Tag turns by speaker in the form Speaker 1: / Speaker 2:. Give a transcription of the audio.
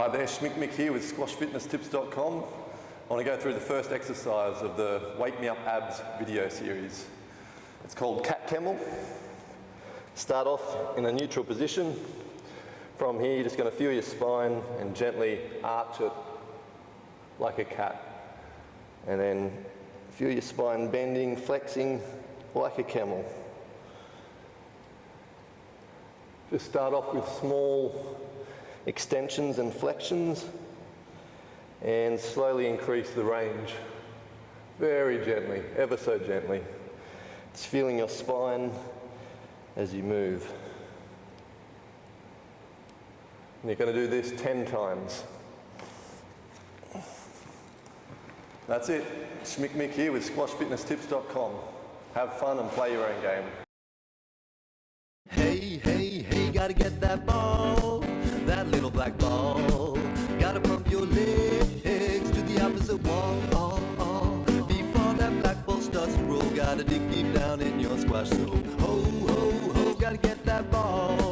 Speaker 1: Hi there, Mick here with squashfitnesstips.com. I want to go through the first exercise of the Wake Me Up Abs video series. It's called Cat-Camel. Start off in a neutral position. From here, you're just going to feel your spine and gently arch it like a cat. And then feel your spine bending, flexing like a camel. Just start off with small extensions and flexions and slowly increase the range. Very gently, ever so gently. It's feeling your spine as you move. And you're going to do this 10 times. That's it. Mick here with squashfitnesstips.com. Have fun and play your own game.
Speaker 2: Hey, hey, hey, gotta get that ball, that little black ball. Gotta pump your legs to the opposite wall. Before that black ball starts to roll, gotta dig deep down in your squash. So, ho, ho, ho, gotta get that ball.